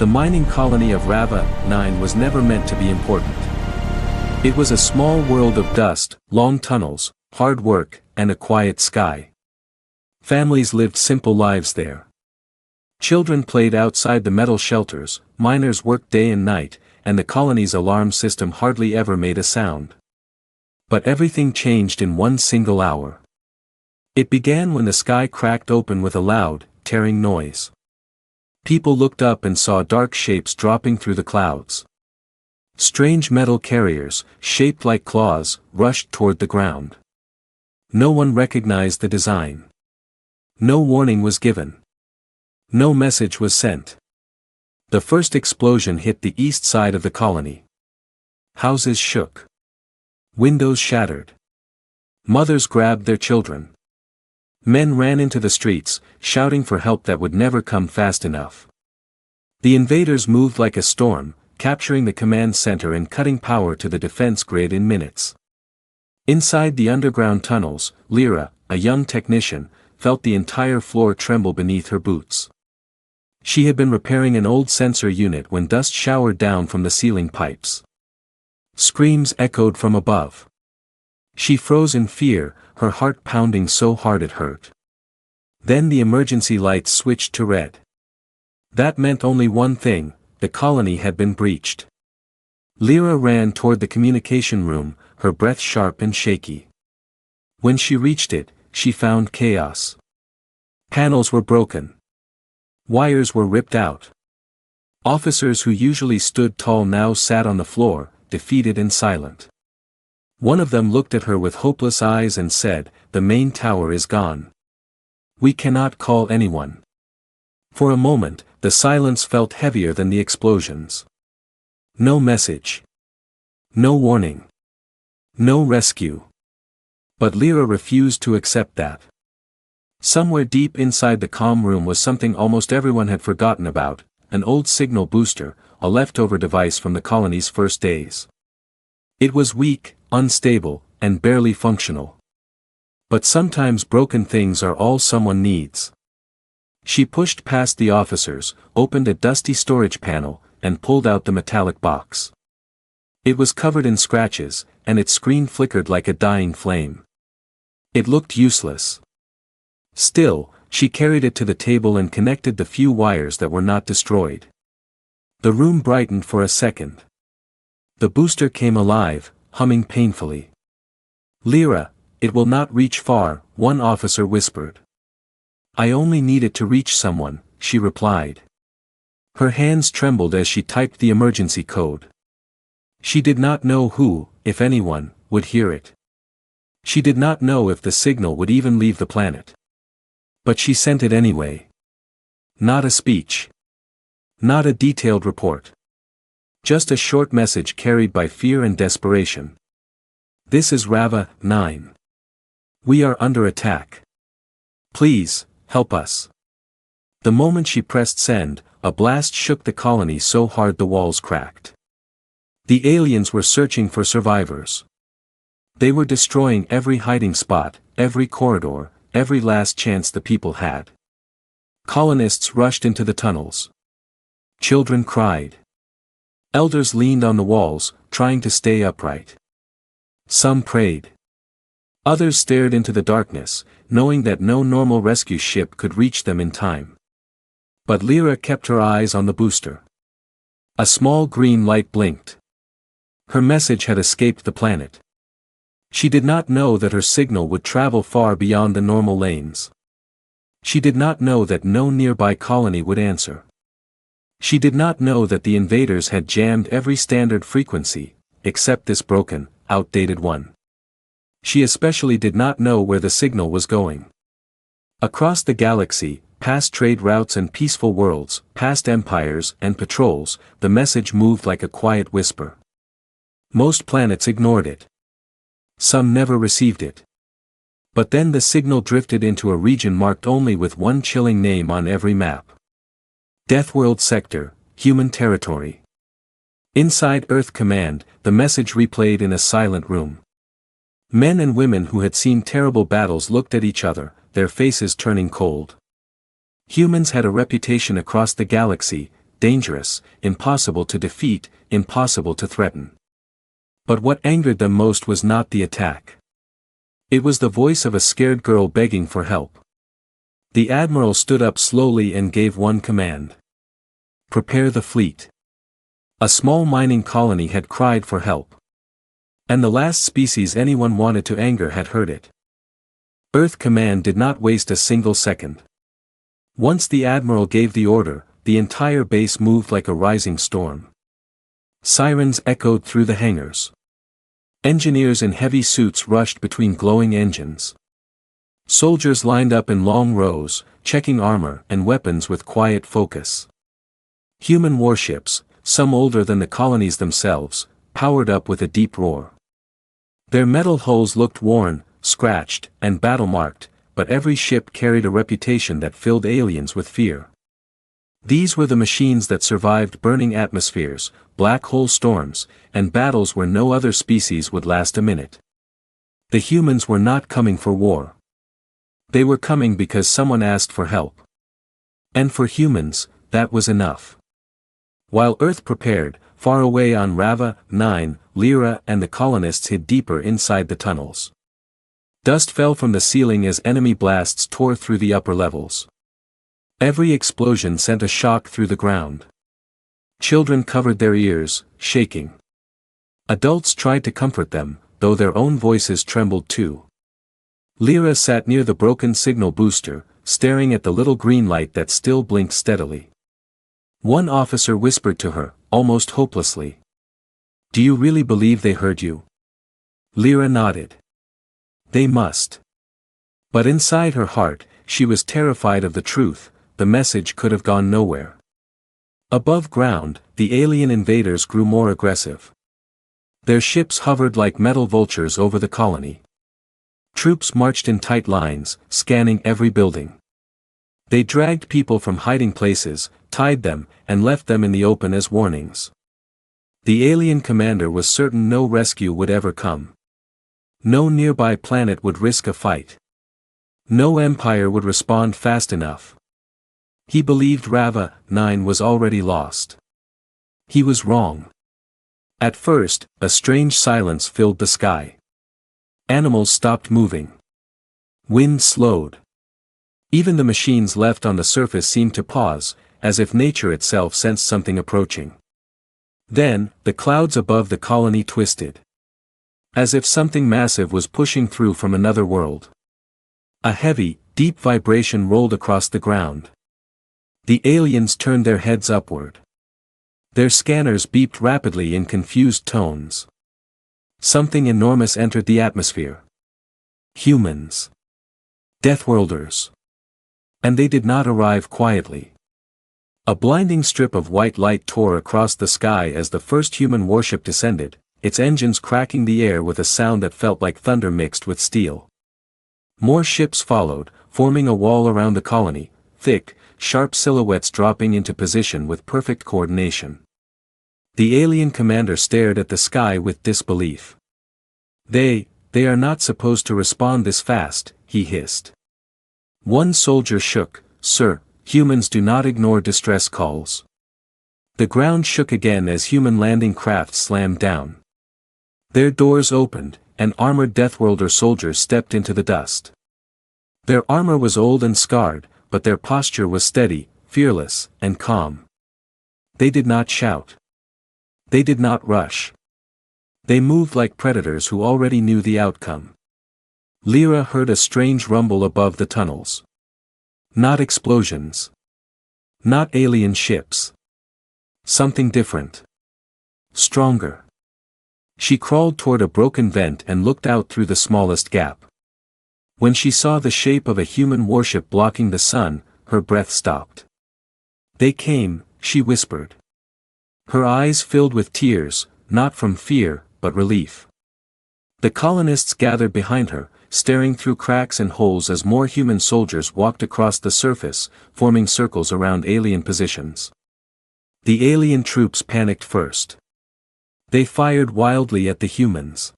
The mining colony of Rava 9 was never meant to be important. It was a small world of dust, long tunnels, hard work, and a quiet sky. Families lived simple lives there. Children played outside the metal shelters, miners worked day and night, and the colony's alarm system hardly ever made a sound. But everything changed in one single hour. It began when the sky cracked open with a loud, tearing noise. People looked up and saw dark shapes dropping through the clouds. Strange metal carriers, shaped like claws, rushed toward the ground. No one recognized the design. No warning was given. No message was sent. The first explosion hit the east side of the colony. Houses shook. Windows shattered. Mothers grabbed their children. Men ran into the streets, shouting for help that would never come fast enough. The invaders moved like a storm, capturing the command center and cutting power to the defense grid in minutes. Inside the underground tunnels, Lyra, a young technician, felt the entire floor tremble beneath her boots. She had been repairing an old sensor unit when dust showered down from the ceiling pipes. Screams echoed from above. She froze in fear, her heart pounding so hard it hurt. Then the emergency lights switched to red. That meant only one thing: the colony had been breached. Lyra ran toward the communication room, her breath sharp and shaky. When she reached it, she found chaos. Panels were broken. Wires were ripped out. Officers who usually stood tall now sat on the floor, defeated and silent. One of them looked at her with hopeless eyes and said, "The main tower is gone. We cannot call anyone." For a moment, the silence felt heavier than the explosions. No message. No warning. No rescue. But Lyra refused to accept that. Somewhere deep inside the comm room was something almost everyone had forgotten about: an old signal booster, a leftover device from the colony's first days. It was weak, unstable, and barely functional. But sometimes broken things are all someone needs. She pushed past the officers, opened a dusty storage panel, and pulled out the metallic box. It was covered in scratches, and its screen flickered like a dying flame. It looked useless. Still, she carried it to the table and connected the few wires that were not destroyed. The room brightened for a second. The booster came alive, humming painfully. "Lyra, it will not reach far," one officer whispered. "I only need it to reach someone," she replied. Her hands trembled as she typed the emergency code. She did not know who, if anyone, would hear it. She did not know if the signal would even leave the planet. But she sent it anyway. Not a speech. Not a detailed report. Just a short message carried by fear and desperation. "This is Rava 9. We are under attack. Please, help us." The moment she pressed send, a blast shook the colony so hard the walls cracked. The aliens were searching for survivors. They were destroying every hiding spot, every corridor, every last chance the people had. Colonists rushed into the tunnels. Children cried. Elders leaned on the walls, trying to stay upright. Some prayed. Others stared into the darkness, knowing that no normal rescue ship could reach them in time. But Lyra kept her eyes on the booster. A small green light blinked. Her message had escaped the planet. She did not know that her signal would travel far beyond the normal lanes. She did not know that no nearby colony would answer. She did not know that the invaders had jammed every standard frequency, except this broken, outdated one. She especially did not know where the signal was going. Across the galaxy, past trade routes and peaceful worlds, past empires and patrols, the message moved like a quiet whisper. Most planets ignored it. Some never received it. But then the signal drifted into a region marked only with one chilling name on every map. Deathworld Sector, Human Territory. Inside Earth Command, the message replayed in a silent room. Men and women who had seen terrible battles looked at each other, their faces turning cold. Humans had a reputation across the galaxy: dangerous, impossible to defeat, impossible to threaten. But what angered them most was not the attack. It was the voice of a scared girl begging for help. The admiral stood up slowly and gave one command. Prepare the fleet. A small mining colony had cried for help. And the last species anyone wanted to anger had heard it. Earth Command did not waste a single second. Once the admiral gave the order, the entire base moved like a rising storm. Sirens echoed through the hangars. Engineers in heavy suits rushed between glowing engines. Soldiers lined up in long rows, checking armor and weapons with quiet focus. Human warships, some older than the colonies themselves, powered up with a deep roar. Their metal hulls looked worn, scratched, and battle-marked, but every ship carried a reputation that filled aliens with fear. These were the machines that survived burning atmospheres, black hole storms, and battles where no other species would last a minute. The humans were not coming for war. They were coming because someone asked for help. And for humans, that was enough. While Earth prepared, far away on Rava 9, Lyra and the colonists hid deeper inside the tunnels. Dust fell from the ceiling as enemy blasts tore through the upper levels. Every explosion sent a shock through the ground. Children covered their ears, shaking. Adults tried to comfort them, though their own voices trembled too. Lyra sat near the broken signal booster, staring at the little green light that still blinked steadily. One officer whispered to her, almost hopelessly. "Do you really believe they heard you?" Lyra nodded. They must. But inside her heart, she was terrified of the truth. The message could have gone nowhere. Above ground, the alien invaders grew more aggressive. Their ships hovered like metal vultures over the colony. Troops marched in tight lines, scanning every building. They dragged people from hiding places, tied them, and left them in the open as warnings. The alien commander was certain no rescue would ever come. No nearby planet would risk a fight. No empire would respond fast enough. He believed Rava 9 was already lost. He was wrong. At first, a strange silence filled the sky. Animals stopped moving. Wind slowed. Even the machines left on the surface seemed to pause, as if nature itself sensed something approaching. Then, the clouds above the colony twisted. As if something massive was pushing through from another world. A heavy, deep vibration rolled across the ground. The aliens turned their heads upward. Their scanners beeped rapidly in confused tones. Something enormous entered the atmosphere. Humans. Deathworlders. And they did not arrive quietly. A blinding strip of white light tore across the sky as the first human warship descended, its engines cracking the air with a sound that felt like thunder mixed with steel. More ships followed, forming a wall around the colony, thick, sharp silhouettes dropping into position with perfect coordination. The alien commander stared at the sky with disbelief. They are not supposed to respond this fast," he hissed. One soldier shook, "Sir, humans do not ignore distress calls." The ground shook again as human landing craft slammed down. Their doors opened, and armored Deathworlder soldiers stepped into the dust. Their armor was old and scarred, but their posture was steady, fearless, and calm. They did not shout. They did not rush. They moved like predators who already knew the outcome. Lyra heard a strange rumble above the tunnels. Not explosions. Not alien ships. Something different. Stronger. She crawled toward a broken vent and looked out through the smallest gap. When she saw the shape of a human warship blocking the sun, her breath stopped. "They came," she whispered. Her eyes filled with tears, not from fear, but relief. The colonists gathered behind her, staring through cracks and holes as more human soldiers walked across the surface, forming circles around alien positions. The alien troops panicked first. They fired wildly at the humans.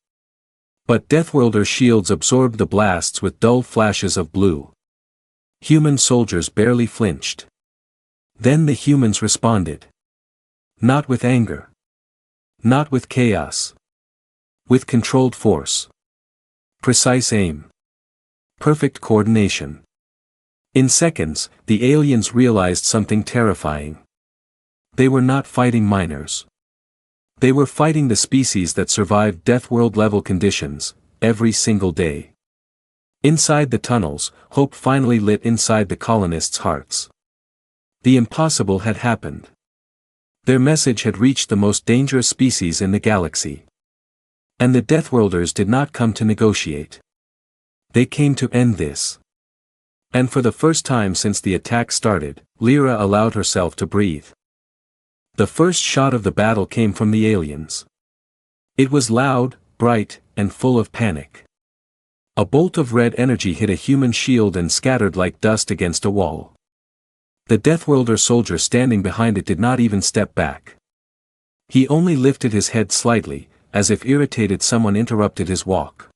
But Deathworlder shields absorbed the blasts with dull flashes of blue. Human soldiers barely flinched. Then the humans responded. Not with anger. Not with chaos. With controlled force. Precise aim. Perfect coordination. In seconds, the aliens realized something terrifying. They were not fighting miners. They were fighting the species that survived Deathworld-level conditions, every single day. Inside the tunnels, hope finally lit inside the colonists' hearts. The impossible had happened. Their message had reached the most dangerous species in the galaxy. And the Deathworlders did not come to negotiate. They came to end this. And for the first time since the attack started, Lyra allowed herself to breathe. The first shot of the battle came from the aliens. It was loud, bright, and full of panic. A bolt of red energy hit a human shield and scattered like dust against a wall. The Deathworlder soldier standing behind it did not even step back. He only lifted his head slightly, as if irritated someone interrupted his walk.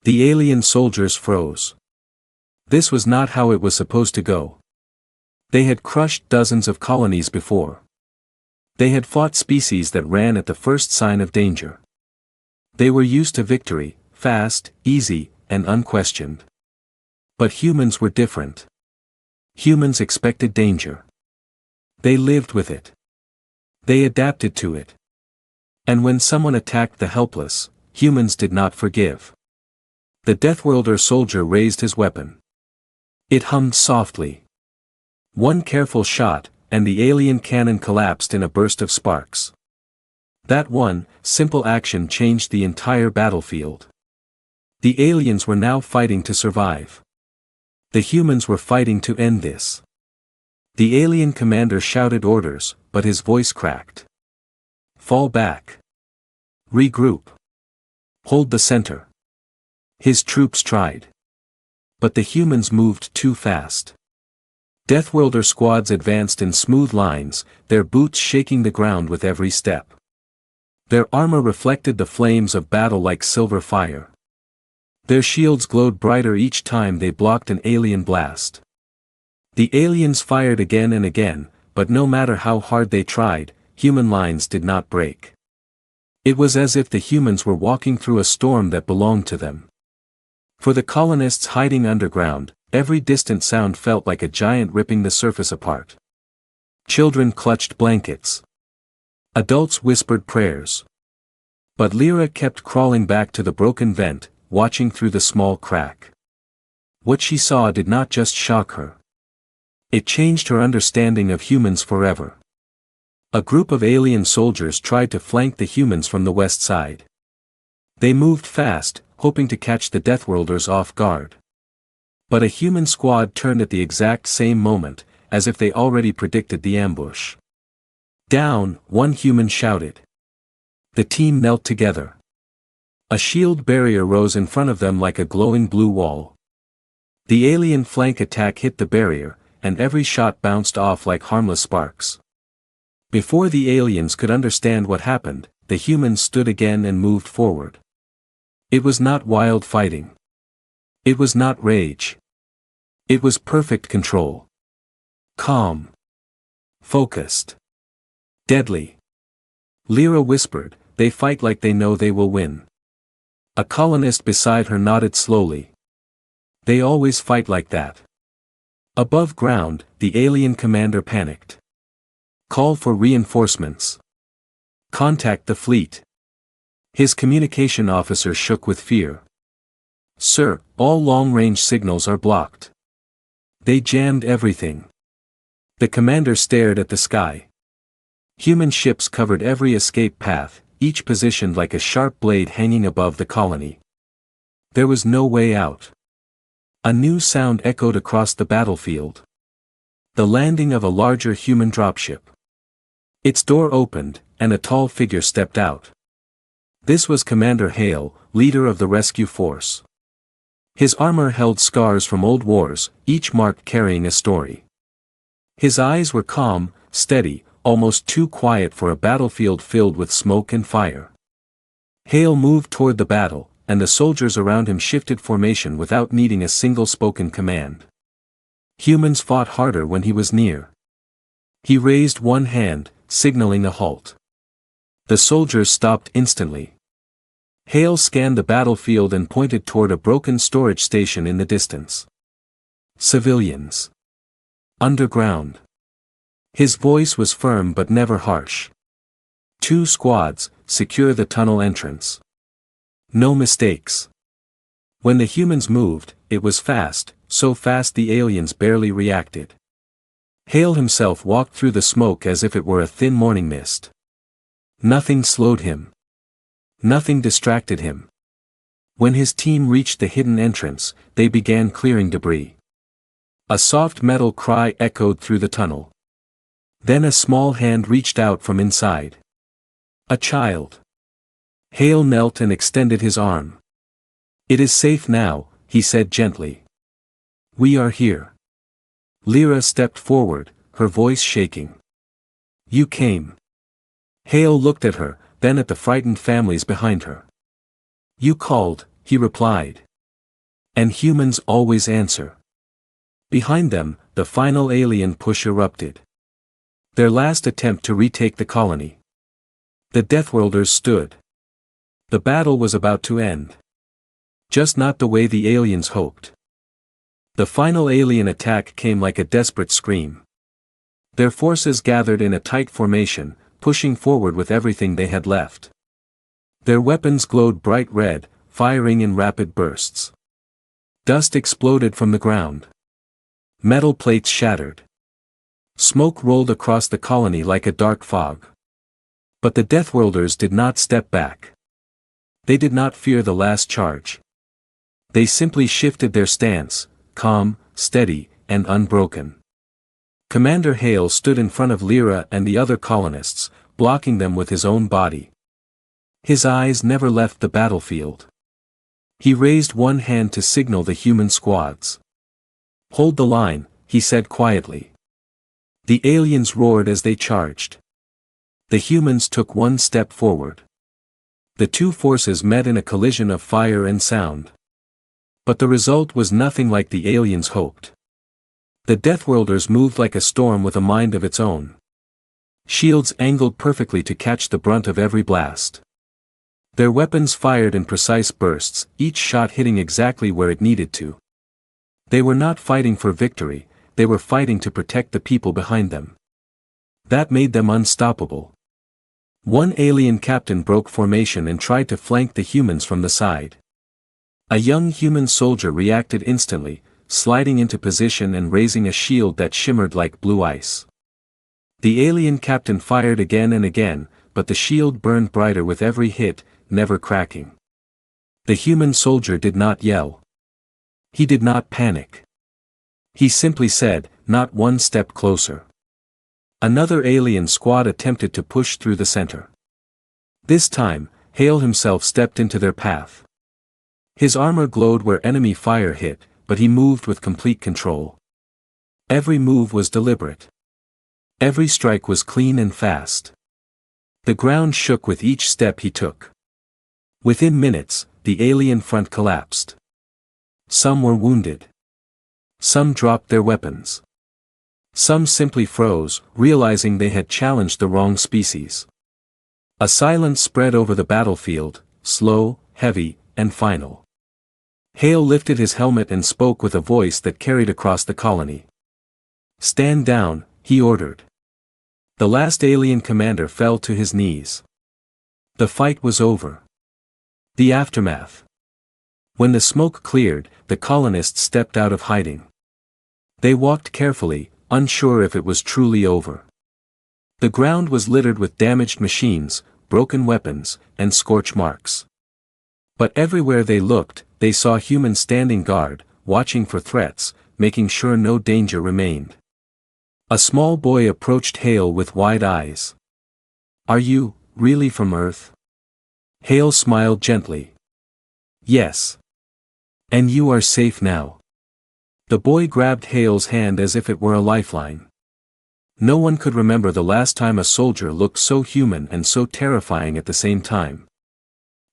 The alien soldiers froze. This was not how it was supposed to go. They had crushed dozens of colonies before. They had fought species that ran at the first sign of danger. They were used to victory, fast, easy, and unquestioned. But humans were different. Humans expected danger. They lived with it. They adapted to it. And when someone attacked the helpless, humans did not forgive. The Deathworlder soldier raised his weapon. It hummed softly. One careful shot, and the alien cannon collapsed in a burst of sparks. That one, simple action changed the entire battlefield. The aliens were now fighting to survive. The humans were fighting to end this. The alien commander shouted orders, but his voice cracked. Fall back. Regroup. Hold the center. His troops tried. But the humans moved too fast. Deathworlder squads advanced in smooth lines, their boots shaking the ground with every step. Their armor reflected the flames of battle like silver fire. Their shields glowed brighter each time they blocked an alien blast. The aliens fired again and again, but no matter how hard they tried, human lines did not break. It was as if the humans were walking through a storm that belonged to them. For the colonists hiding underground, every distant sound felt like a giant ripping the surface apart. Children clutched blankets. Adults whispered prayers. But Lyra kept crawling back to the broken vent, watching through the small crack. What she saw did not just shock her. It changed her understanding of humans forever. A group of alien soldiers tried to flank the humans from the west side. They moved fast, hoping to catch the Deathworlders off guard. But a human squad turned at the exact same moment, as if they already predicted the ambush. Down, one human shouted. The team knelt together. A shield barrier rose in front of them like a glowing blue wall. The alien flank attack hit the barrier, and every shot bounced off like harmless sparks. Before the aliens could understand what happened, the humans stood again and moved forward. It was not wild fighting. It was not rage. It was perfect control. Calm. Focused. Deadly. Lyra whispered, "They fight like they know they will win." A colonist beside her nodded slowly. They always fight like that. Above ground, the alien commander panicked. Call for reinforcements. Contact the fleet. His communication officer shook with fear. Sir, all long-range signals are blocked. They jammed everything. The commander stared at the sky. Human ships covered every escape path, each positioned like a sharp blade hanging above the colony. There was no way out. A new sound echoed across the battlefield. The landing of a larger human dropship. Its door opened, and a tall figure stepped out. This was Commander Hale, leader of the rescue force. His armor held scars from old wars, each mark carrying a story. His eyes were calm, steady, almost too quiet for a battlefield filled with smoke and fire. Hale moved toward the battle, and the soldiers around him shifted formation without needing a single spoken command. Humans fought harder when he was near. He raised one hand, signaling a halt. The soldiers stopped instantly. Hale scanned the battlefield and pointed toward a broken storage station in the distance. Civilians. Underground. His voice was firm but never harsh. 2 squads, secure the tunnel entrance. No mistakes. When the humans moved, it was fast, so fast the aliens barely reacted. Hale himself walked through the smoke as if it were a thin morning mist. Nothing slowed him. Nothing distracted him. When his team reached the hidden entrance, they began clearing debris. A soft metal cry echoed through the tunnel. Then a small hand reached out from inside. A child. Hale knelt and extended his arm. "It is safe now," he said gently. "We are here." Lyra stepped forward, her voice shaking. "You came." Hale looked at her, then at the frightened families behind her. "You called," he replied. "And humans always answer." Behind them, the final alien push erupted. Their last attempt to retake the colony. The Deathworlders stood. The battle was about to end. Just not the way the aliens hoped. The final alien attack came like a desperate scream. Their forces gathered in a tight formation, pushing forward with everything they had left. Their weapons glowed bright red, firing in rapid bursts. Dust exploded from the ground. Metal plates shattered. Smoke rolled across the colony like a dark fog. But the Deathworlders did not step back. They did not fear the last charge. They simply shifted their stance, calm, steady, and unbroken. Commander Hale stood in front of Lyra and the other colonists, blocking them with his own body. His eyes never left the battlefield. He raised one hand to signal the human squads. "Hold the line," he said quietly. The aliens roared as they charged. The humans took one step forward. The two forces met in a collision of fire and sound. But the result was nothing like the aliens hoped. The Deathworlders moved like a storm with a mind of its own. Shields angled perfectly to catch the brunt of every blast. Their weapons fired in precise bursts, each shot hitting exactly where it needed to. They were not fighting for victory, they were fighting to protect the people behind them. That made them unstoppable. One alien captain broke formation and tried to flank the humans from the side. A young human soldier reacted instantly, sliding into position and raising a shield that shimmered like blue ice. The alien captain fired again and again, but the shield burned brighter with every hit, never cracking. The human soldier did not yell. He did not panic. He simply said, "Not one step closer." Another alien squad attempted to push through the center. This time, Hale himself stepped into their path. His armor glowed where enemy fire hit, but he moved with complete control. Every move was deliberate. Every strike was clean and fast. The ground shook with each step he took. Within minutes, the alien front collapsed. Some were wounded. Some dropped their weapons. Some simply froze, realizing they had challenged the wrong species. A silence spread over the battlefield, slow, heavy, and final. Hale lifted his helmet and spoke with a voice that carried across the colony. "Stand down," he ordered. The last alien commander fell to his knees. The fight was over. The aftermath. When the smoke cleared, the colonists stepped out of hiding. They walked carefully, unsure if it was truly over. The ground was littered with damaged machines, broken weapons, and scorch marks. But everywhere they looked, they saw humans standing guard, watching for threats, making sure no danger remained. A small boy approached Hale with wide eyes. "Are you, really from Earth?" Hale smiled gently. "Yes. And you are safe now." The boy grabbed Hale's hand as if it were a lifeline. No one could remember the last time a soldier looked so human and so terrifying at the same time.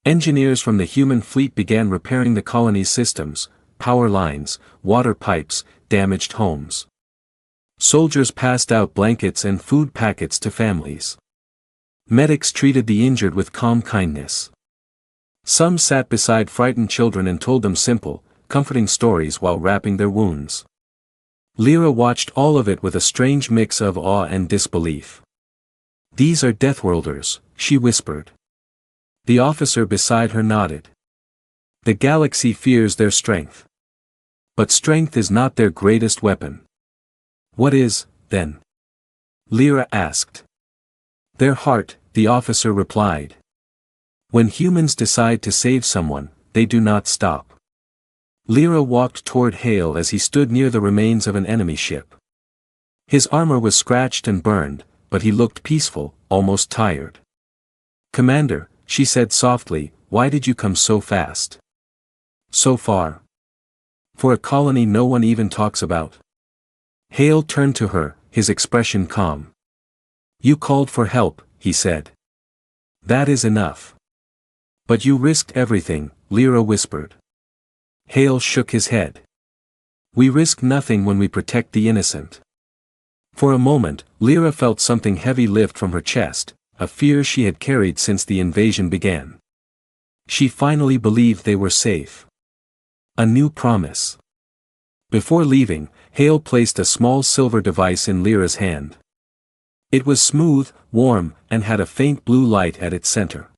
Engineers from the human fleet began repairing the colony's systems, power lines, water pipes, damaged homes. Soldiers passed out blankets and food packets to families. Medics treated the injured with calm kindness. Some sat beside frightened children and told them simple, comforting stories while wrapping their wounds. Lyra watched all of it with a strange mix of awe and disbelief. "These are Deathworlders," she whispered. The officer beside her nodded. "The galaxy fears their strength. But strength is not their greatest weapon." "What is, then?" Lyra asked. "Their heart," the officer replied. "When humans decide to save someone, they do not stop." Lyra walked toward Hale as he stood near the remains of an enemy ship. His armor was scratched and burned, but he looked peaceful, almost tired. "Commander," she said softly, "why did you come so fast? So far? For a colony no one even talks about." Hale turned to her, his expression calm. "You called for help," he said. "That is enough." "But you risked everything," Lyra whispered. Hale shook his head. "We risk nothing when we protect the innocent." For a moment, Lyra felt something heavy lift from her chest, a fear she had carried since the invasion began. She finally believed they were safe. A new promise. Before leaving, Hale placed a small silver device in Lyra's hand. It was smooth, warm, and had a faint blue light at its center.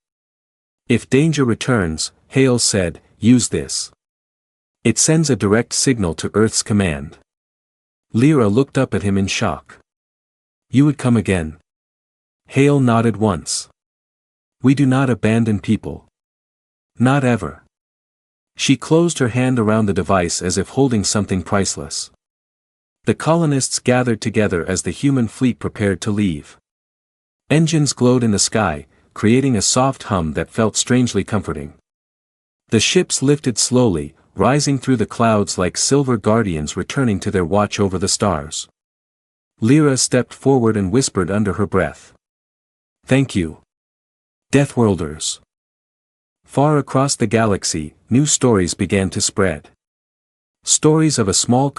"If danger returns," Hale said, "use this. It sends a direct signal to Earth's command." Lyra looked up at him in shock. "You would come again?" Hale nodded once. "We do not abandon people. Not ever." She closed her hand around the device as if holding something priceless. The colonists gathered together as the human fleet prepared to leave. Engines glowed in the sky, creating a soft hum that felt strangely comforting. The ships lifted slowly, rising through the clouds like silver guardians returning to their watch over the stars. Lyra stepped forward and whispered under her breath. "Thank you, Deathworlders." Far across the galaxy, new stories began to spread. Stories of a small